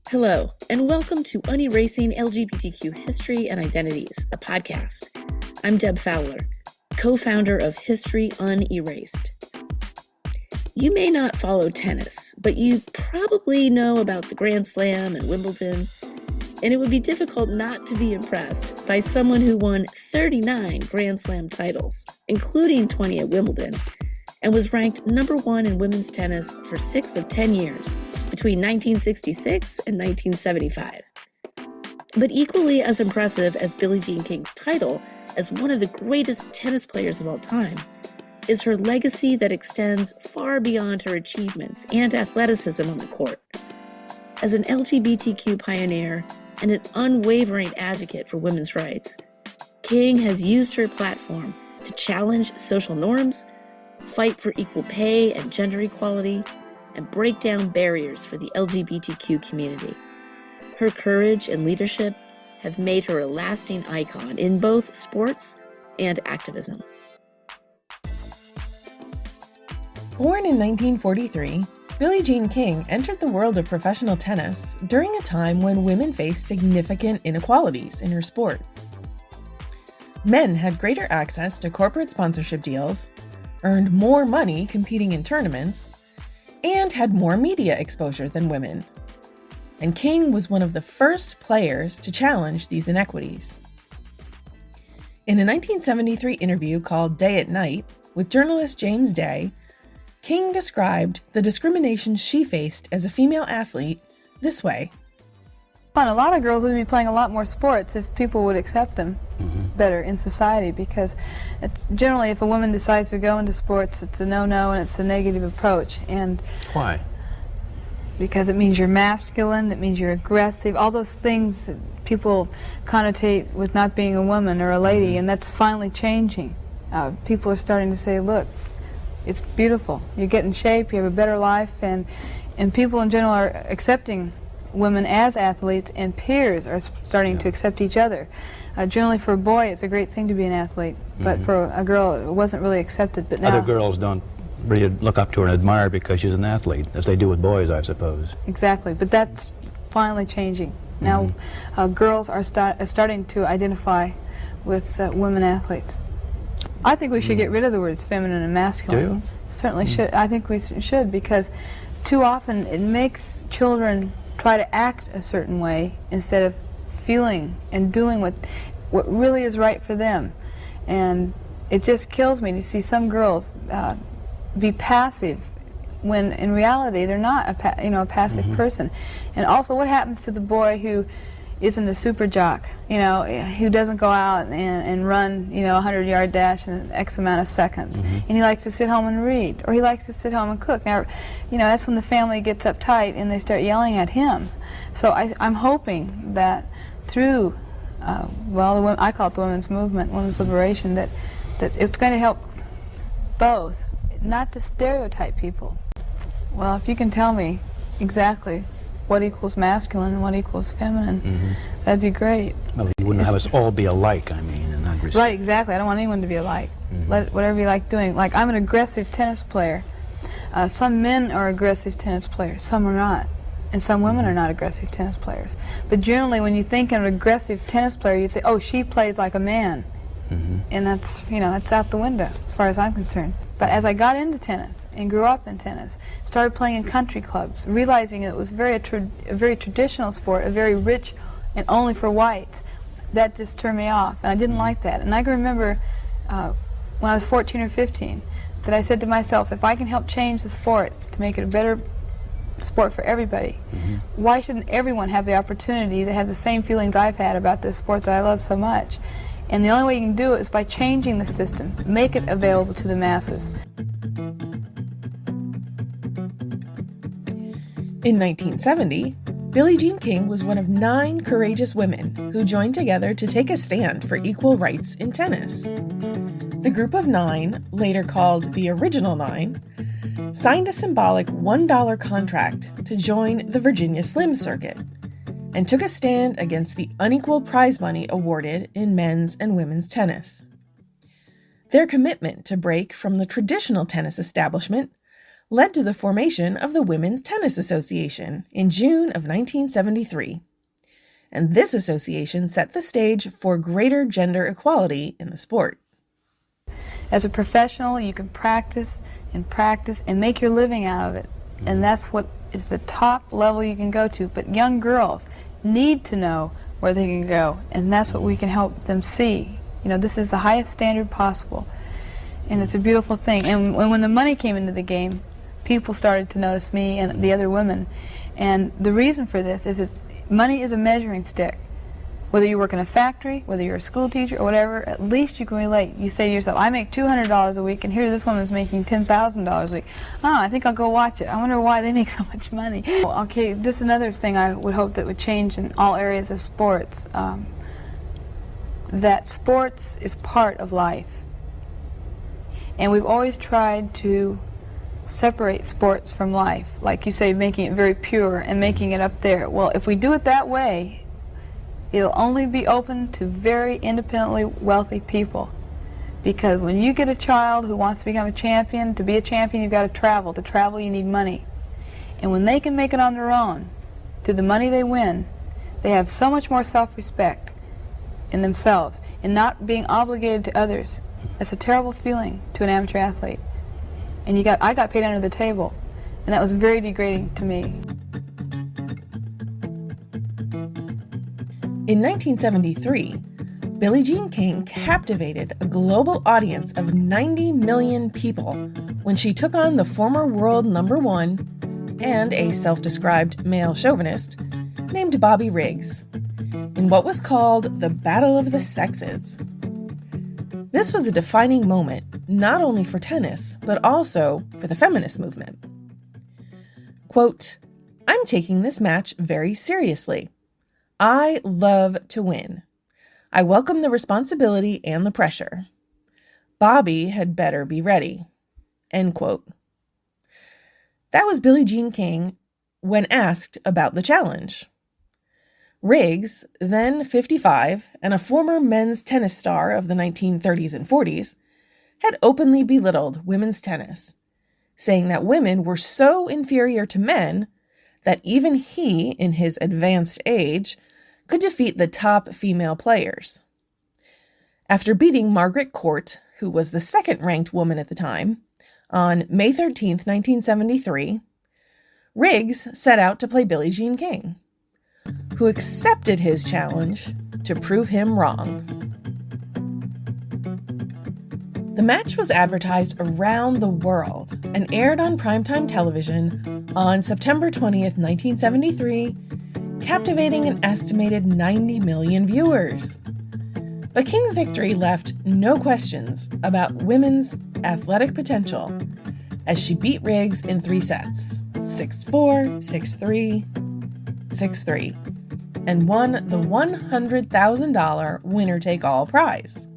Hello, and welcome to Unerasing LGBTQ History and Identities, a podcast. I'm Deb Fowler, co-founder of History Unerased. You may not follow tennis, but you probably know about the Grand Slam and Wimbledon, and it would be difficult not to be impressed by someone who won 39 Grand Slam titles, including 20 at Wimbledon, and was ranked number one in women's tennis for 6 of 10 years, between 1966 and 1975. But equally as impressive as Billie Jean King's title as one of the greatest tennis players of all time is her legacy that extends far beyond her achievements and athleticism on the court. As an LGBTQ pioneer and an unwavering advocate for women's rights, King has used her platform to challenge social norms, fight for equal pay and gender equality, and break down barriers for the LGBTQ community. Her courage and leadership have made her a lasting icon in both sports and activism. Born in 1943, Billie Jean King entered the world of professional tennis during a time when women faced significant inequalities in her sport. Men had greater access to corporate sponsorship deals, earned more money competing in tournaments, and had more media exposure than women. And King was one of the first players to challenge these inequities. In a 1973 interview called Day at Night with journalist James Day, King described the discrimination she faced as a female athlete this way. A lot of girls would be playing a lot more sports if people would accept them better in society, because it's generally, if a woman decides to go into sports, it's a no-no and it's a negative approach. And why? Because it means you're masculine, it means you're aggressive, all those things that people connotate with not being a woman or a lady, and that's finally changing. People are starting to say, look, it's beautiful, you get in shape, you have a better life, and people in general are accepting women as athletes, and peers are starting to accept each other. Generally for a boy it's a great thing to be an athlete, but for a girl it wasn't really accepted. But now other girls don't really look up to her and admire because she's an athlete, as they do with boys, I suppose. Exactly, but that's finally changing. Now girls are starting to identify with women athletes. I think we should get rid of the words feminine and masculine. Do you? Certainly should. I think we should, because too often it makes children try to act a certain way instead of feeling and doing what really is right for them. And it just kills me to see some girls be passive when in reality they're not a passive person. And also, what happens to the boy who isn't a super jock, who doesn't go out and run, a 100-yard dash in X amount of seconds, and he likes to sit home and read, or he likes to sit home and cook. Now, that's when the family gets uptight and they start yelling at him. So I'm hoping that through, I call it the women's movement, women's liberation, that it's going to help both, not to stereotype people. Well, if you can tell me exactly what equals masculine and what equals feminine, that'd be great. Well, you wouldn't have us all be alike, in that respect. Right, exactly. I don't want anyone to be alike. Let whatever you like doing. Like, I'm an aggressive tennis player. Some men are aggressive tennis players, some are not. And some women are not aggressive tennis players. But generally, when you think of an aggressive tennis player, you'd say, oh, she plays like a man. And that's, that's out the window, as far as I'm concerned. But as I got into tennis and grew up in tennis, started playing in country clubs, realizing it was a very traditional sport, a very rich and only for whites, that just turned me off, and I didn't like that. And I can remember when I was 14 or 15 that I said to myself, if I can help change the sport to make it a better sport for everybody, why shouldn't everyone have the opportunity to have the same feelings I've had about this sport that I love so much? And the only way you can do it is by changing the system, make it available to the masses. In 1970, Billie Jean King was one of 9 courageous women who joined together to take a stand for equal rights in tennis. The group of 9, later called the Original 9, signed a symbolic $1 contract to join the Virginia Slim circuit, and took a stand against the unequal prize money awarded in men's and women's tennis. Their commitment to break from the traditional tennis establishment led to the formation of the Women's Tennis Association in June of 1973. And this association set the stage for greater gender equality in the sport. As a professional, you can practice and make your living out of it. And that's what is the top level you can go to. But young girls need to know where they can go, and that's what we can help them see. You know, this is the highest standard possible, and it's a beautiful thing. And when the money came into the game, people started to notice me and the other women. And the reason for this is that money is a measuring stick. Whether you work in a factory, whether you're a school teacher or whatever, at least you can relate. You say to yourself, I make $200 a week, and here this woman's making $10,000 a week. Oh, I think I'll go watch it. I wonder why they make so much money. Okay, this is another thing I would hope that would change in all areas of sports. That sports is part of life. And we've always tried to separate sports from life. Like you say, making it very pure and making it up there. Well, if we do it that way, it'll only be open to very independently wealthy people. Because when you get a child who wants to become a champion, to be a champion you've got to travel. To travel you need money. And when they can make it on their own, through the money they win, they have so much more self-respect in themselves and not being obligated to others. That's a terrible feeling to an amateur athlete. And I got paid under the table, and that was very degrading to me. In 1973, Billie Jean King captivated a global audience of 90 million people when she took on the former world #1 and a self-described male chauvinist named Bobby Riggs in what was called the Battle of the Sexes. This was a defining moment not only for tennis, but also for the feminist movement. Quote, "I'm taking this match very seriously. I love to win. I welcome the responsibility and the pressure. Bobby had better be ready." End quote. That was Billie Jean King when asked about the challenge. Riggs, then 55 and a former men's tennis star of the 1930s and 40s, had openly belittled women's tennis, saying that women were so inferior to men that even he, in his advanced age, could defeat the top female players. After beating Margaret Court, who was the second-ranked woman at the time, on May 13, 1973, Riggs set out to play Billie Jean King, who accepted his challenge to prove him wrong. The match was advertised around the world and aired on primetime television on September 20th, 1973, captivating an estimated 90 million viewers. But King's victory left no questions about women's athletic potential as she beat Riggs in 3 sets, 6-4, 6-3, 6-3, and won the $100,000 winner-take-all prize.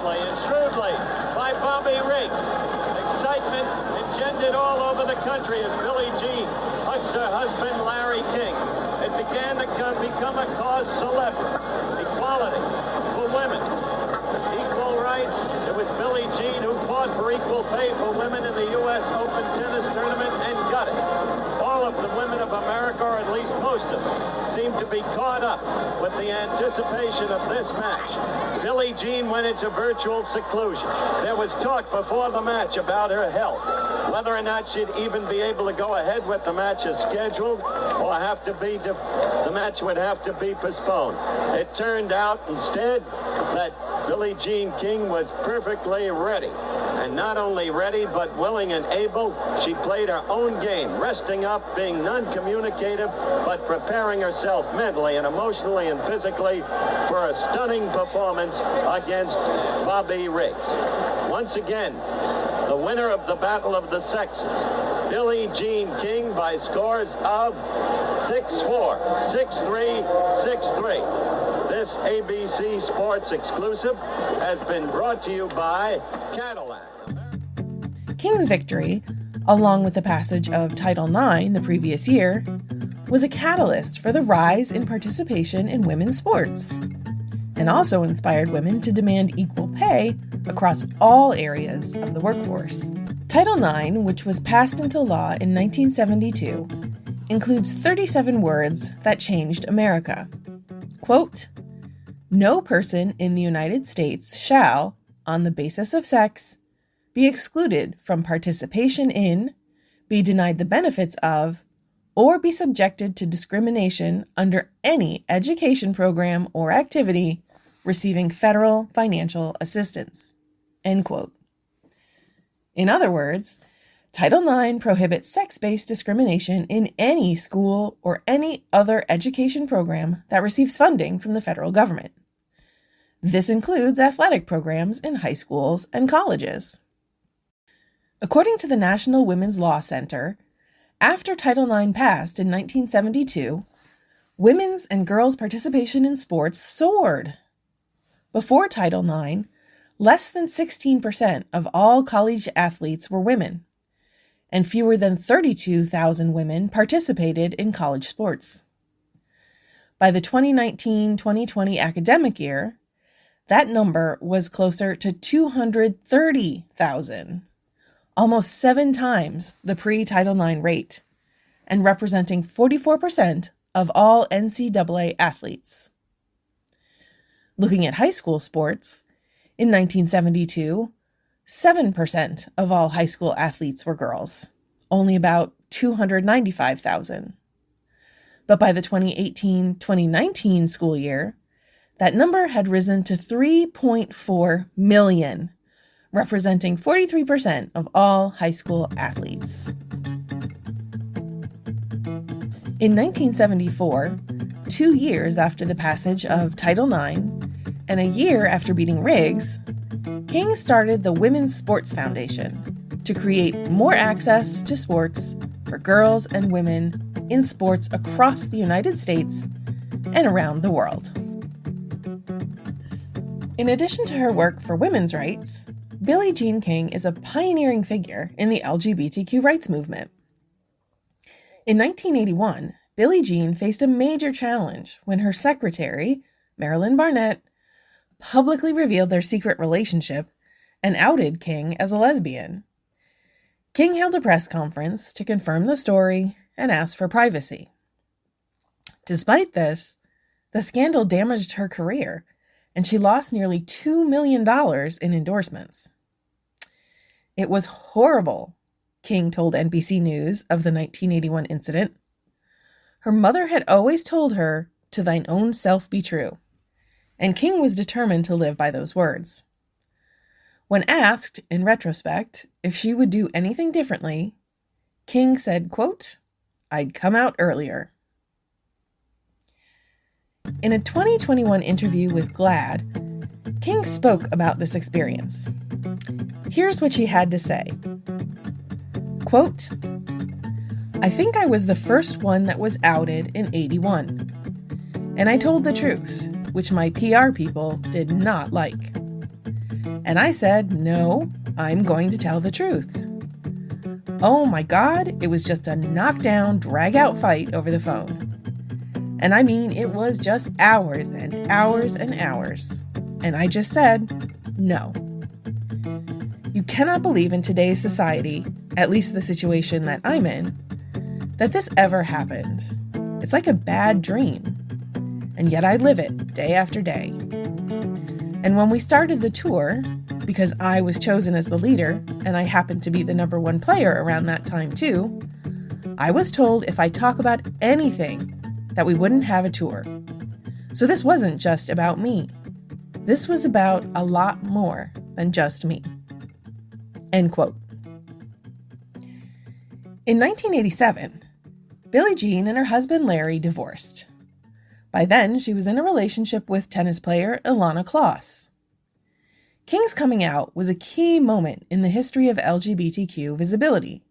And shrewdly by Bobby Riggs. Excitement engendered all over the country as Billie Jean hugs her husband Larry King. It began to become a cause célèbre. Equality for women. Equal rights. It was Billie Jean who fought for equal pay for women in the U.S. Open tennis tournament and got it. All of the women of America, or at least most of them, seemed to be caught up with the anticipation of this match. Billie Jean went into virtual seclusion. There was talk before the match about her health, whether or not she'd even be able to go ahead with the match as scheduled, or the match would have to be postponed. It turned out instead that Billie Jean King was perfectly ready. And not only ready, but willing and able. She played her own game, resting up, being non-communicative, but preparing herself mentally and emotionally and physically for a stunning performance against Bobby Riggs. Once again, the winner of the Battle of the Sexes, Billie Jean King, by scores of 6-4, 6-3, 6-3. This ABC Sports exclusive has been brought to you by Cadillac. King's victory, along with the passage of Title IX the previous year, was a catalyst for the rise in participation in women's sports, and also inspired women to demand equal pay across all areas of the workforce. Title IX, which was passed into law in 1972, includes 37 words that changed America. Quote, "No person in the United States shall, on the basis of sex, be excluded from participation in, be denied the benefits of, or be subjected to discrimination under any education program or activity receiving federal financial assistance." End quote. In other words, Title IX prohibits sex-based discrimination in any school or any other education program that receives funding from the federal government. This includes athletic programs in high schools and colleges. According to the National Women's Law Center, after Title IX passed in 1972, women's and girls' participation in sports soared. Before Title IX, less than 16% of all college athletes were women, and fewer than 32,000 women participated in college sports. By the 2019-2020 academic year, that number was closer to 230,000, almost 7 times the pre-Title IX rate, and representing 44% of all NCAA athletes. Looking at high school sports, in 1972, 7% of all high school athletes were girls, only about 295,000. But by the 2018-2019 school year, that number had risen to 3.4 million, representing 43% of all high school athletes. In 1974, 2 years after the passage of Title IX, and a year after beating Riggs, King started the Women's Sports Foundation to create more access to sports for girls and women in sports across the United States and around the world. In addition to her work for women's rights, Billie Jean King is a pioneering figure in the LGBTQ rights movement. In 1981, Billie Jean faced a major challenge when her secretary, Marilyn Barnett, publicly revealed their secret relationship and outed King as a lesbian. King held a press conference to confirm the story and asked for privacy. Despite this, the scandal damaged her career, and she lost nearly $2 million in endorsements. "It was horrible," King told NBC News of the 1981 incident. Her mother had always told her, "To thine own self be true," and King was determined to live by those words. When asked, in retrospect, if she would do anything differently, King said, quote, "I'd come out earlier." In a 2021 interview with GLAAD, King spoke about this experience. Here's what she had to say. Quote, "I think I was the first one that was outed in '81. And I told the truth, which my PR people did not like. And I said, no, I'm going to tell the truth. Oh my God, it was just a knockdown, drag-out fight over the phone. And I mean, it was just hours and hours and hours. And I just said, no. You cannot believe in today's society, at least the situation that I'm in, that this ever happened. It's like a bad dream. And yet I live it day after day. And when we started the tour, because I was chosen as the leader, and I happened to be the #1 player around that time too, I was told if I talk about anything, that we wouldn't have a tour. So this wasn't just about me. This was about a lot more than just me." End quote. In 1987, Billie Jean and her husband Larry divorced. By then, she was in a relationship with tennis player Ilana Kloss. King's coming out was a key moment in the history of LGBTQ visibility,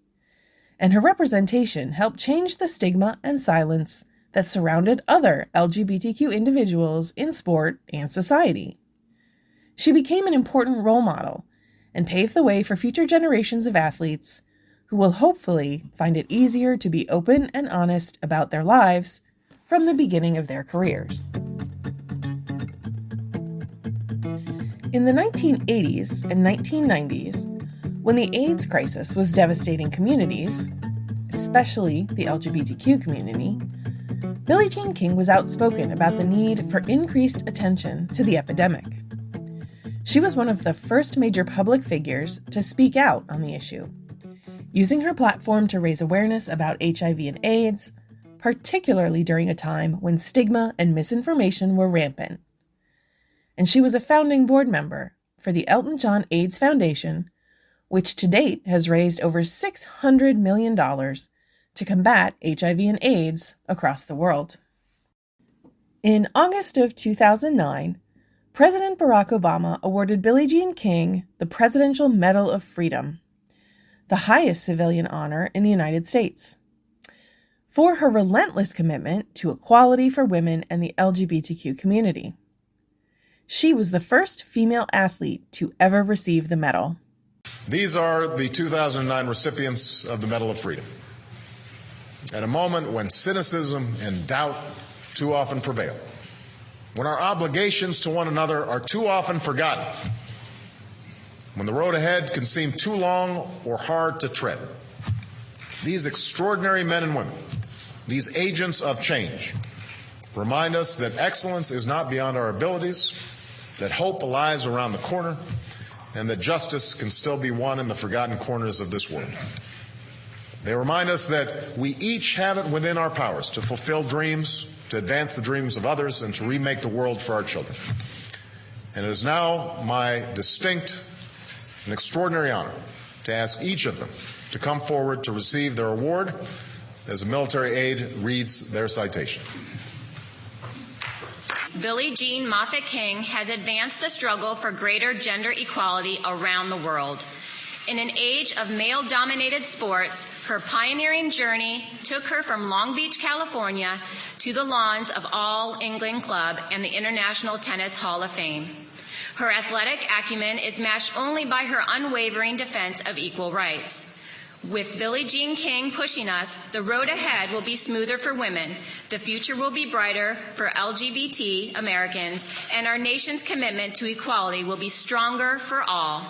and her representation helped change the stigma and silence that surrounded other LGBTQ individuals in sport and society. She became an important role model and paved the way for future generations of athletes who will hopefully find it easier to be open and honest about their lives from the beginning of their careers. In the 1980s and 1990s, when the AIDS crisis was devastating communities, especially the LGBTQ community, Billie Jean King was outspoken about the need for increased attention to the epidemic. She was one of the first major public figures to speak out on the issue, using her platform to raise awareness about HIV and AIDS, particularly during a time when stigma and misinformation were rampant. And she was a founding board member for the Elton John AIDS Foundation, which to date has raised over $600 million to combat HIV and AIDS across the world. In August of 2009, President Barack Obama awarded Billie Jean King the Presidential Medal of Freedom, the highest civilian honor in the United States, for her relentless commitment to equality for women and the LGBTQ community. She was the first female athlete to ever receive the medal. These are the 2009 recipients of the Medal of Freedom. At a moment when cynicism and doubt too often prevail, when our obligations to one another are too often forgotten, when the road ahead can seem too long or hard to tread, these extraordinary men and women, these agents of change, remind us that excellence is not beyond our abilities, that hope lies around the corner, and that justice can still be won in the forgotten corners of this world. They remind us that we each have it within our powers to fulfill dreams, to advance the dreams of others, and to remake the world for our children. And it is now my distinct and extraordinary honor to ask each of them to come forward to receive their award as a military aide reads their citation. Billie Jean Moffett King has advanced the struggle for greater gender equality around the world. In an age of male-dominated sports, her pioneering journey took her from Long Beach, California, to the lawns of All England Club and the International Tennis Hall of Fame. Her athletic acumen is matched only by her unwavering defense of equal rights. With Billie Jean King pushing us, the road ahead will be smoother for women, the future will be brighter for LGBT Americans, and our nation's commitment to equality will be stronger for all.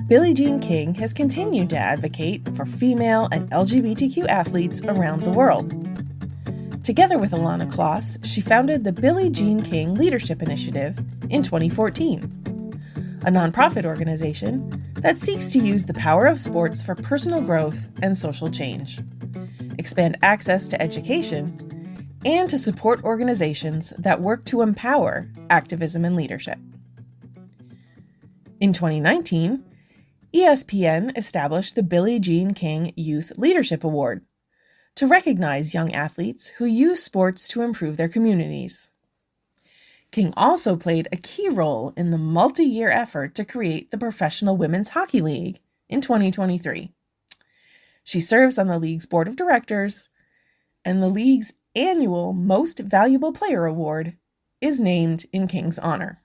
Billie Jean King has continued to advocate for female and LGBTQ athletes around the world. Together with Ilana Kloss, she founded the Billie Jean King Leadership Initiative in 2014, a nonprofit organization that seeks to use the power of sports for personal growth and social change, expand access to education, and to support organizations that work to empower activism and leadership. In 2019, ESPN established the Billie Jean King Youth Leadership Award to recognize young athletes who use sports to improve their communities. King also played a key role in the multi-year effort to create the Professional Women's Hockey League in 2023. She serves on the league's board of directors, and the league's annual Most Valuable Player Award is named in King's honor.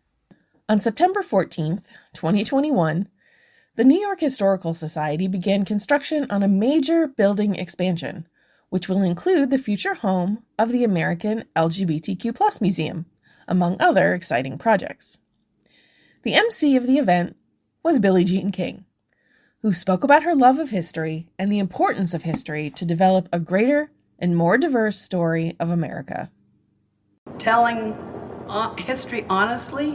On September 14th, 2021, the New York Historical Society began construction on a major building expansion, which will include the future home of the American LGBTQ+ Museum, among other exciting projects. The MC of the event was Billie Jean King, who spoke about her love of history and the importance of history to develop a greater and more diverse story of America. Telling history honestly,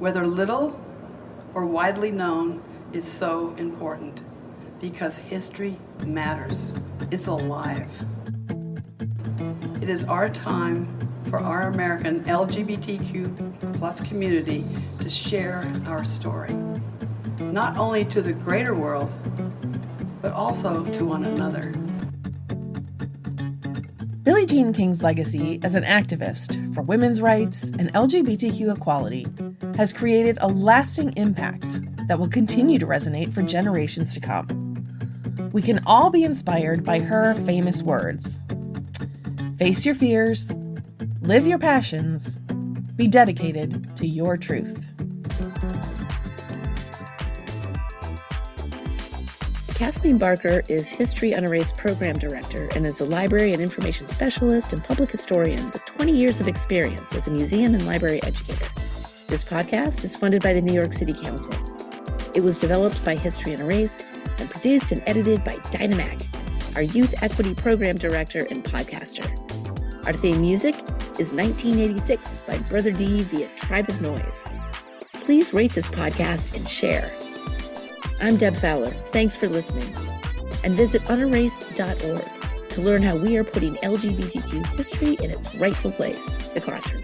whether little or widely known, is so important. because history matters. It's alive. It is our time for our American LGBTQ plus community to share our story, not only to the greater world, but also to one another. Billie Jean King's legacy as an activist for women's rights and LGBTQ equality has created a lasting impact that will continue to resonate for generations to come. We can all be inspired by her famous words: face your fears, live your passions, be dedicated to your truth. Kathleen Barker is History Unerased Program Director and is a library and information specialist and public historian with 20 years of experience as a museum and library educator. This podcast is funded by the New York City Council. It was developed by History Unerased and produced and edited by Dinah Mack, our Youth Equity Program Director and podcaster. Our theme music is 1986 by Brother D via Tribe of Noise. Please rate this podcast and share. I'm Deb Fowler. Thanks for listening. And visit unerased.org to learn how we are putting LGBTQ history in its rightful place, the classroom.